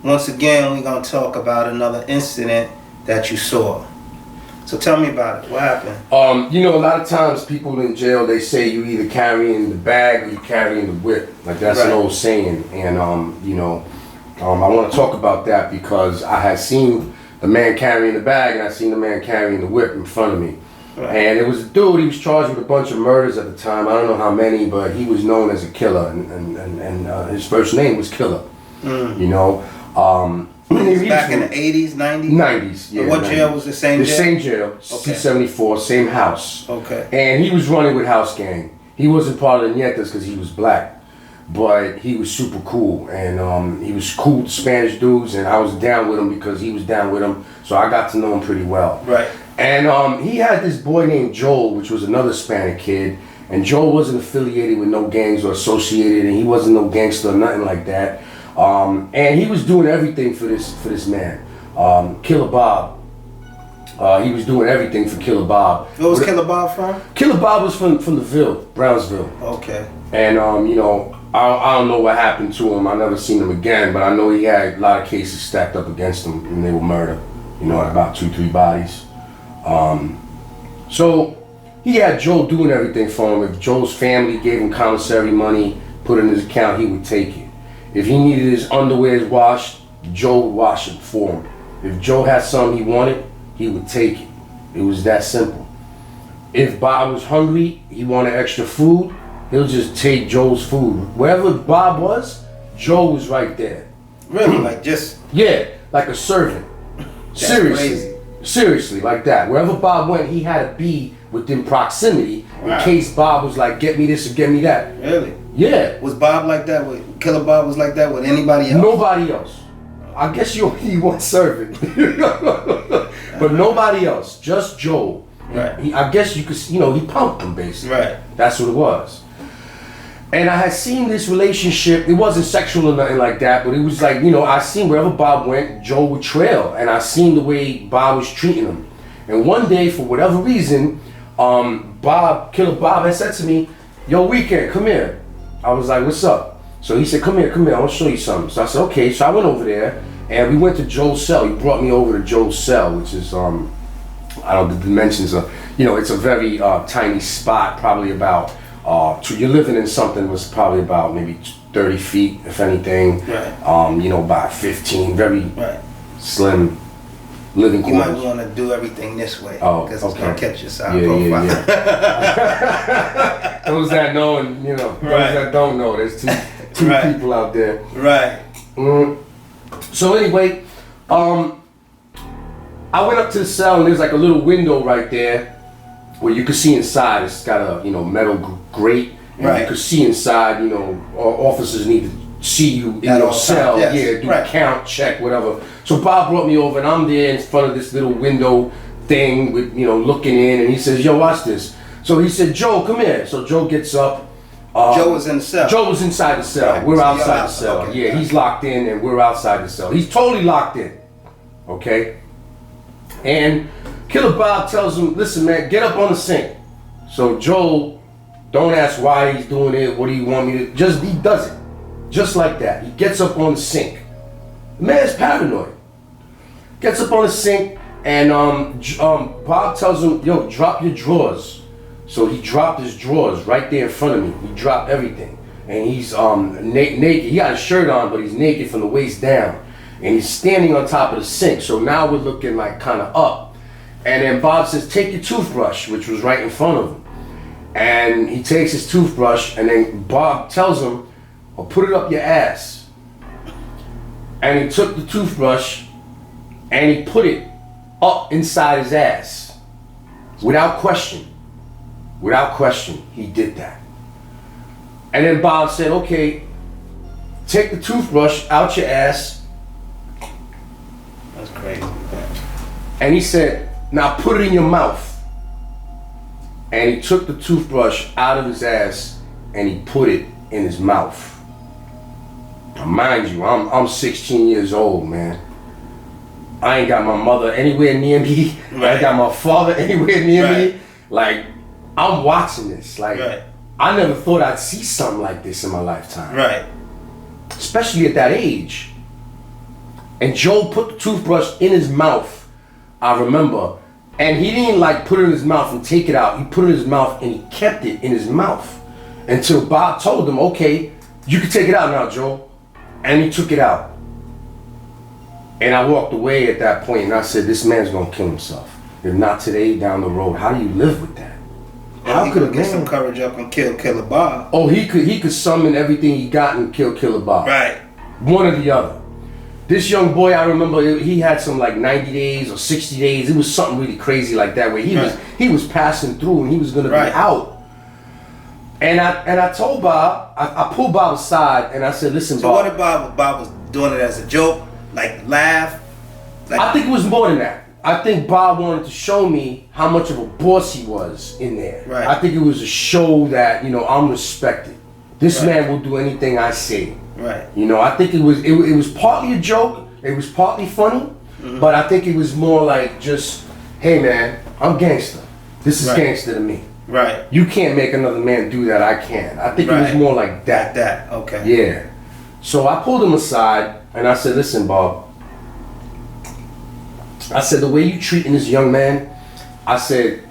once again, we're going to talk about another incident that you saw. So tell me about it. What happened? You know, a lot of times people in jail, they say you either carrying the bag or you carrying the whip. Like, that's an old saying. And, you know, I want to talk about that because I had seen the man carrying the bag and I seen the man carrying the whip in front of me. Right. And it was a dude, he was charged with a bunch of murders at the time. I don't know how many, but he was known as a killer. And his first name was Killa. You know? Back in the 80s, 90s? 90s, yeah. What jail was the same jail? The same jail, Okay. C-74, same house. Okay. And he was running with House Gang. He wasn't part of the Nietas because he was black, but he was super cool. And he was cool with Spanish dudes, and I was down with him because he was down with him, so I got to know him pretty well. Right. And he had this boy named Joel, which was another Hispanic kid, and Joel wasn't affiliated with no gangs or associated, and he wasn't no gangster or nothing like that. And he was doing everything for this man, Killa Bob. He was doing everything for Killa Bob. Where was Killa Bob from? Killa Bob was from the Ville, Brownsville. Okay. And you know, I don't know what happened to him. I never seen him again, but I know he had a lot of cases stacked up against him, and they were murder. You know, about 2-3 bodies. So he had Joel doing everything for him. If Joel's family gave him commissary money, put it in his account, he would take it. If he needed his underwear washed, Joe would wash it for him. If Joe had something he wanted, he would take it. It was that simple. If Bob was hungry, he wanted extra food, he'll just take Joe's food. Wherever Bob was, Joe was right there. Really? Like just... Yeah, like a servant. That's Seriously. crazy. Seriously, like that. Wherever Bob went, he had to be within proximity in case Bob was like, get me this or get me that. Really? Yeah. Was Bob like that with Killa Bob was like that with anybody else? Nobody else. I guess you only want servant. But nobody else. Just Joe. Right. I guess you could, you know, he pumped him basically. Right. That's what it was. And I had seen this relationship, it wasn't sexual or nothing like that, but it was like, you know, I seen wherever Bob went, Joe would trail. And I seen the way Bob was treating him. And one day, for whatever reason, Killa Bob had said to me, yo, Weekend, come here. I was like, what's up? So he said, come here, I want to show you something. So I said, okay. So I went over there, and we went to Joe's cell. He brought me over to Joe's cell, which is, I don't know, the dimensions of, you know, it's a very tiny spot, probably about, you're living in something that was probably about maybe 30 feet, if anything. Right. You know, by 15, very slim living quarters. You might want to do everything this way. Oh, because it's okay. going to catch your side profile. Yeah. Those that know and, you know, those that don't know, there's two people out there. Right. So anyway, I went up to the cell and there's like a little window right there where you could see inside. It's got a, you know, metal grate, and you could see inside. You know, officers need to see you in your cell. Yes. Yeah, do a count, check, whatever. So Bob brought me over, and I'm there in front of this little window thing with, you know, looking in, and he says, "Yo, watch this." So he said, "Joe, come here." So Joe gets up. Joe was in the cell. Joe was inside the cell. Right. We're So outside the cell. Okay. Yeah, he's locked in, and we're outside the cell. He's totally locked in. Okay. And Killa Bob tells him, listen, man, get up on the sink. So Joel, don't ask why he's doing it, what do you want me to, he does it. Just like that. He gets up on the sink. The man's paranoid. Gets up on the sink, and Bob tells him, yo, drop your drawers. So he dropped his drawers right there in front of me. He dropped everything. And he's naked. He got a shirt on, but he's naked from the waist down. And he's standing on top of the sink. So now we're looking like kind of up. And then Bob says, take your toothbrush, which was right in front of him. And he takes his toothbrush, and then Bob tells him, well, put it up your ass. And he took the toothbrush and he put it up inside his ass. Without question. Without question, he did that. And then Bob said, okay, take the toothbrush out your ass. That's crazy. And he said, now put it in your mouth. And he took the toothbrush out of his ass and he put it in his mouth. Now, mind you, I'm 16 years old, man. I ain't got my mother anywhere near me. Right. I ain't got my father anywhere near me. Like, I'm watching this. Like, I never thought I'd see something like this in my lifetime. Right. Especially at that age. And Joe put the toothbrush in his mouth, I remember. And he didn't like put it in his mouth and take it out. He put it in his mouth and he kept it in his mouth until Bob told him, okay, you can take it out now, Joe. And he took it out. And I walked away at that point and I said, this man's gonna kill himself. If not today, down the road. How do you live with that? How could he get some courage up and kill Killer Bob? Oh, he could summon everything he got and kill Killer Bob. Right. One or the other. This young boy, I remember he had some like 90 days or 60 days. It was something really crazy like that where he was passing through and he was gonna be out. And I told Bob, I pulled Bob aside and I said, listen, so Bob. So what if Bob was doing it as a joke, like laugh? Like, I think it was more than that. I think Bob wanted to show me how much of a boss he was in there. Right. I think it was a show that, you know, I'm respected. This man will do anything I say. Right. You know, I think it was partly a joke, it was partly funny, but I think it was more like just, hey man, I'm gangster. This is gangster to me. Right. You can't make another man do that, I can. I think it was more like that. Okay. Yeah. So I pulled him aside and I said, listen, Bob. I said, the way you treating this young man, I said,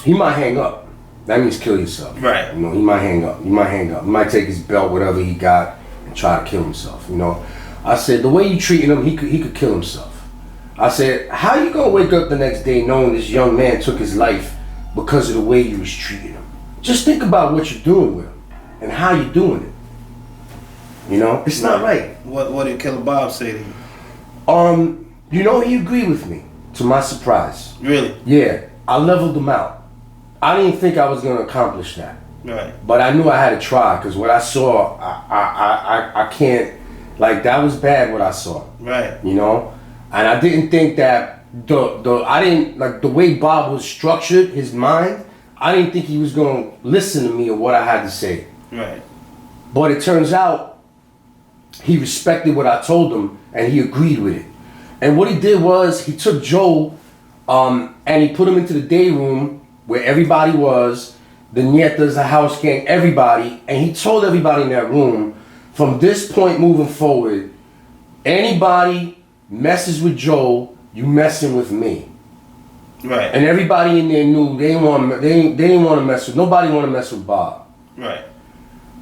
he might hang up. That means kill yourself. Right. You know, he might hang up. He might take his belt, whatever he got, and try to kill himself. You know. I said, the way you treating him, he could kill himself. I said, how you gonna wake up the next day knowing this young man took his life because of the way you was treating him? Just think about what you're doing with him and how you're doing it. You know, it's not right. What did Killer Bob say to you? You know, he agreed with me, to my surprise. Really? Yeah, I leveled him out. I didn't think I was gonna accomplish that. Right. But I knew I had to try because what I saw, I can't, like that was bad what I saw. Right. You know, and I didn't think that I didn't like the way Bob was structured, his mind. I didn't think he was gonna listen to me or what I had to say. Right. But it turns out he respected what I told him and he agreed with it. And what he did was he took Joe and he put him into the day room where everybody was, the Nietas, the house gang, everybody, and he told everybody in that room, from this point moving forward, anybody messes with Joe, you messing with me. Right. And everybody in there knew they didn't want to mess with, nobody want to mess with Bob. Right.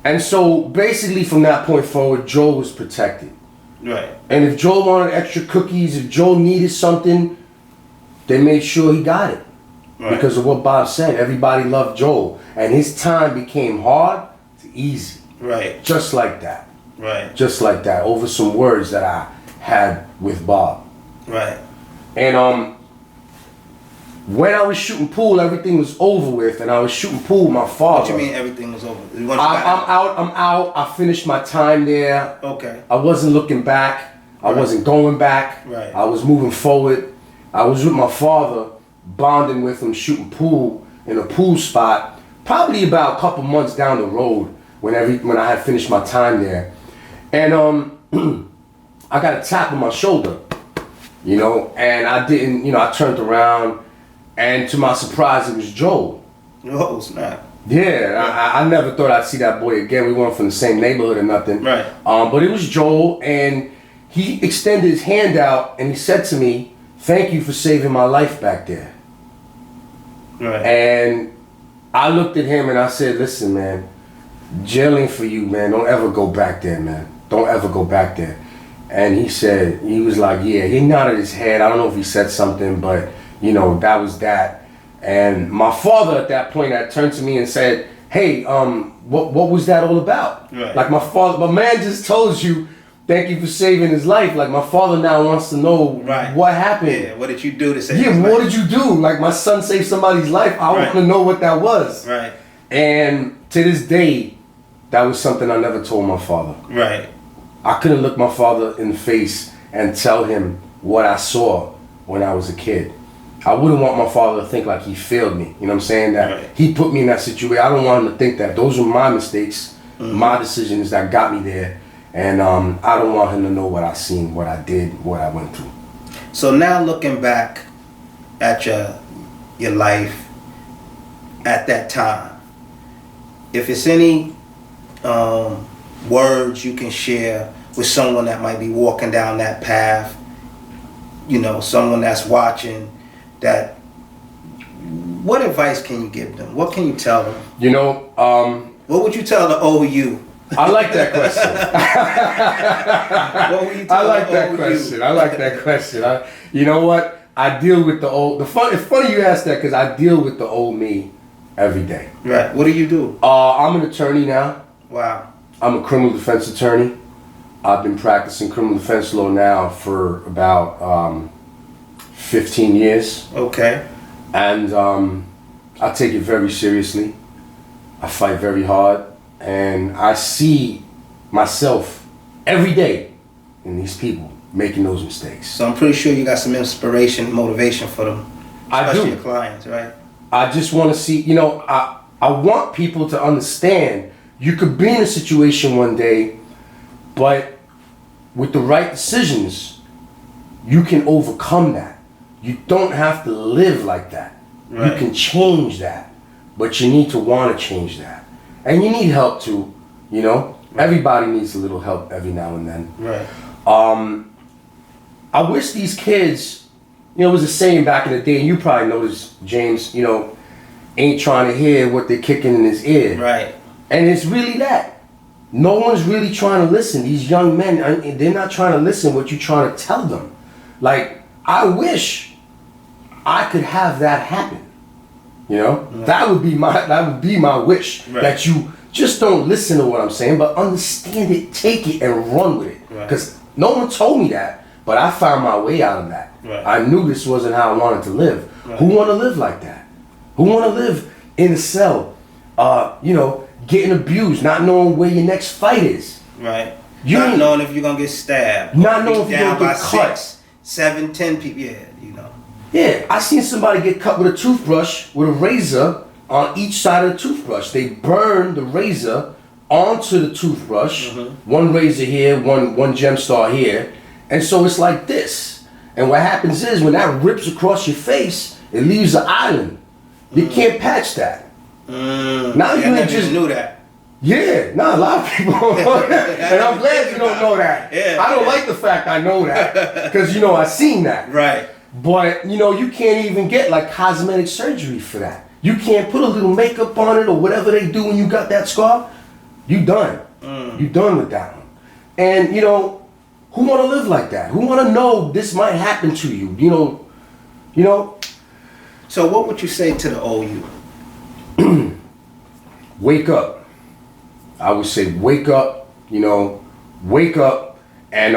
And so basically from that point forward, Joe was protected. Right. And if Joe wanted extra cookies, if Joe needed something, they made sure he got it. Right. Because of what Bob said, everybody loved Joel, and his time became hard to easy. Right. Just like that. Right. Just like that, over some words that I had with Bob. Right. And when I was shooting pool, everything was over with, and I was shooting pool with my father. What you mean everything was over? I'm out. I finished my time there. Okay. I wasn't looking back. I wasn't going back. Right. I was moving forward. I was with my father, bonding with him, shooting pool in a pool spot, probably about a couple months down the road when I had finished my time there. And I got a tap on my shoulder, you know, and I didn't, you know, I turned around and to my surprise it was Joel. Oh, snap. Yeah, I never thought I'd see that boy again. We weren't from the same neighborhood or nothing. Right. But it was Joel, and he extended his hand out and he said to me, "Thank you for saving my life back there." Right. And I looked at him and I said, "Listen, man, jail ain't for you, man. Don't ever go back there, man. Don't ever go back there." And he was like, yeah, he nodded his head. I don't know if he said something, but you know, that was that. And my father at that point had turned to me and said, "Hey, what was that all about?" Right. Like my man just told you, thank you for saving his life. Like my father now wants to know what happened. Yeah, what did you do to save his life? life? What did you do? Like my son saved somebody's life. I want to know what that was. Right. And to this day, that was something I never told my father. Right. I couldn't look my father in the face and tell him what I saw when I was a kid. I wouldn't want my father to think like he failed me. You know what I'm saying? That he put me in that situation. I don't want him to think that. Those were my mistakes, my decisions that got me there. And I don't want him to know what I seen, what I did, what I went through. So now looking back at your life at that time, if it's any words you can share with someone that might be walking down that path, you know, someone that's watching that, what advice can you give them? What can you tell them? You know, what would you tell the OU? I like that question. What would you tell I like the that OU? question. I like that question. You know what? I deal with the old. It's funny you ask that because I deal with the old me every day. Right. What do you do? I'm an attorney now. Wow. I'm a criminal defense attorney. I've been practicing criminal defense law now for about 15 years. Okay. And I take it very seriously. I fight very hard. And I see myself every day in these people making those mistakes. So I'm pretty sure you got some inspiration, motivation for them. I Especially do. your clients, right? I just want to see, you know, I want people to understand you could be in a situation one day, but with the right decisions, you can overcome that. You don't have to live like that. Right. You can change that, but you need to want to change that. And you need help too, you know? Right. Everybody needs a little help every now and then. Right. I wish these kids, you know, it was a saying back in the day, and you probably know this, James, you know, ain't trying to hear what they're kicking in his ear. Right. And it's really that. No one's really trying to listen. These young men, they're not trying to listen what you're trying to tell them. Like, I wish I could have that happen. You know? Right. That would be my wish. Right. That you just don't listen to what I'm saying, but understand it, take it, and run with it. Because no one told me that, but I found my way out of that. Right. I knew this wasn't how I wanted to live. Right. Who want to live like that? Who want to live in a cell, you know, getting abused, not knowing where your next fight is? Right. Not knowing if you're going to get stabbed. Not knowing if you're going to get cut. 6, 7, 10 people. Yeah, you know. Yeah, I seen somebody get cut with a toothbrush, with a razor on each side of the toothbrush. They burn the razor onto the toothbrush. Mm-hmm. One razor here, one gem star here. And so it's like this. And what happens is when that rips across your face, it leaves an island. You can't patch that. Now you ain't just knew that. Yeah, not a lot of people know that. And I'm glad you don't know that. Yeah, I don't like the fact I know that. Because, you know, I seen that. Right. But, you know, you can't even get like cosmetic surgery for that. You can't put a little makeup on it or whatever they do when you got that scar. You done. You done with that one. And, you know, who want to live like that? Who want to know this might happen to you? You know. So what would you say to the OU? Wake up. I would say wake up, you know, wake up, and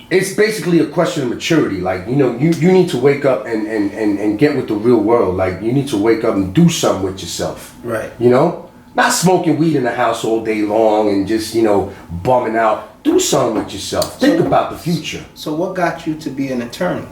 it's basically a question of maturity. Like, you know, you need to wake up and get with the real world. Like, you need to wake up and do something with yourself. Right. You know? Not smoking weed in the house all day long and just, you know, bumming out. Do something with yourself. Think about the future. So what got you to be an attorney?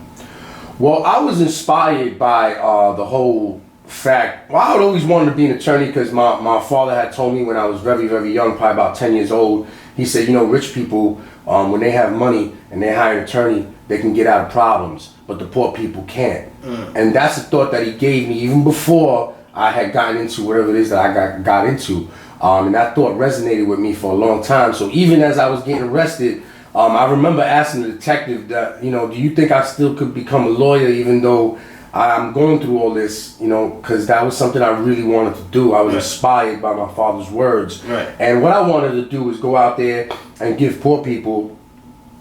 Well, I was inspired by the whole fact. Well, I would always wanted to be an attorney because my father had told me when I was very, very young, probably about 10 years old, he said, you know, rich people, when they have money and they hire an attorney, they can get out of problems, but the poor people can't. And that's the thought that he gave me even before I had gotten into whatever it is that I got into. And that thought resonated with me for a long time. So even as I was getting arrested, I remember asking the detective that, you know, do you think I still could become a lawyer even though I'm going through all this, you know, because that was something I really wanted to do. I was inspired by my father's words. Right. And what I wanted to do was go out there and give poor people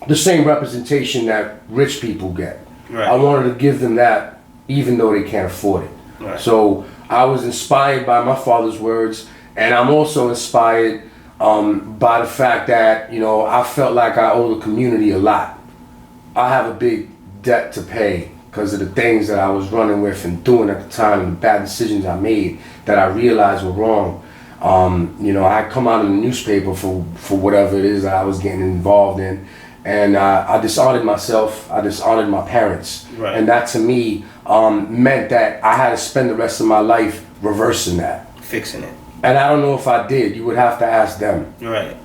the same representation that rich people get. Right. I wanted to give them that even though they can't afford it. Right. So I was inspired by my father's words, and I'm also inspired by the fact that, you know, I felt like I owe the community a lot. I have a big debt to pay because of the things that I was running with and doing at the time, and the bad decisions I made that I realized were wrong. You know, I come out in the newspaper for whatever it is that I was getting involved in, and I dishonored myself, I dishonored my parents. Right. And that to me meant that I had to spend the rest of my life reversing that. Fixing it. And I don't know if I did. You would have to ask them. Right.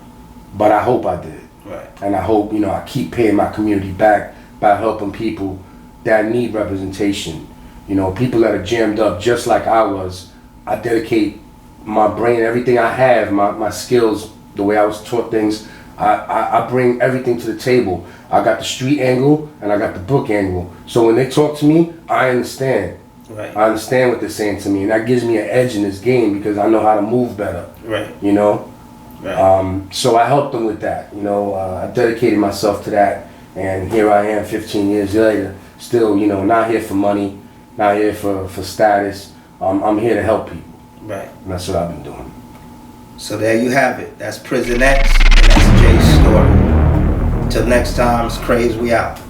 But I hope I did. Right. And I hope, you know, I keep paying my community back by helping people that need representation. You know, people that are jammed up just like I was. I dedicate my brain, everything I have, my skills, the way I was taught things, I bring everything to the table. I got the street angle and I got the book angle. So when they talk to me, I understand. Right. I understand what they're saying to me, and that gives me an edge in this game because I know how to move better. Right. You know. Right. So I helped them with that. You know, I dedicated myself to that, and here I am, 15 years later, still, you know, not here for money, not here for status. I'm here to help people. Right. And that's what I've been doing. So there you have it. That's Prison X, and that's Jay's story. Till next time, it's Kraze. We out.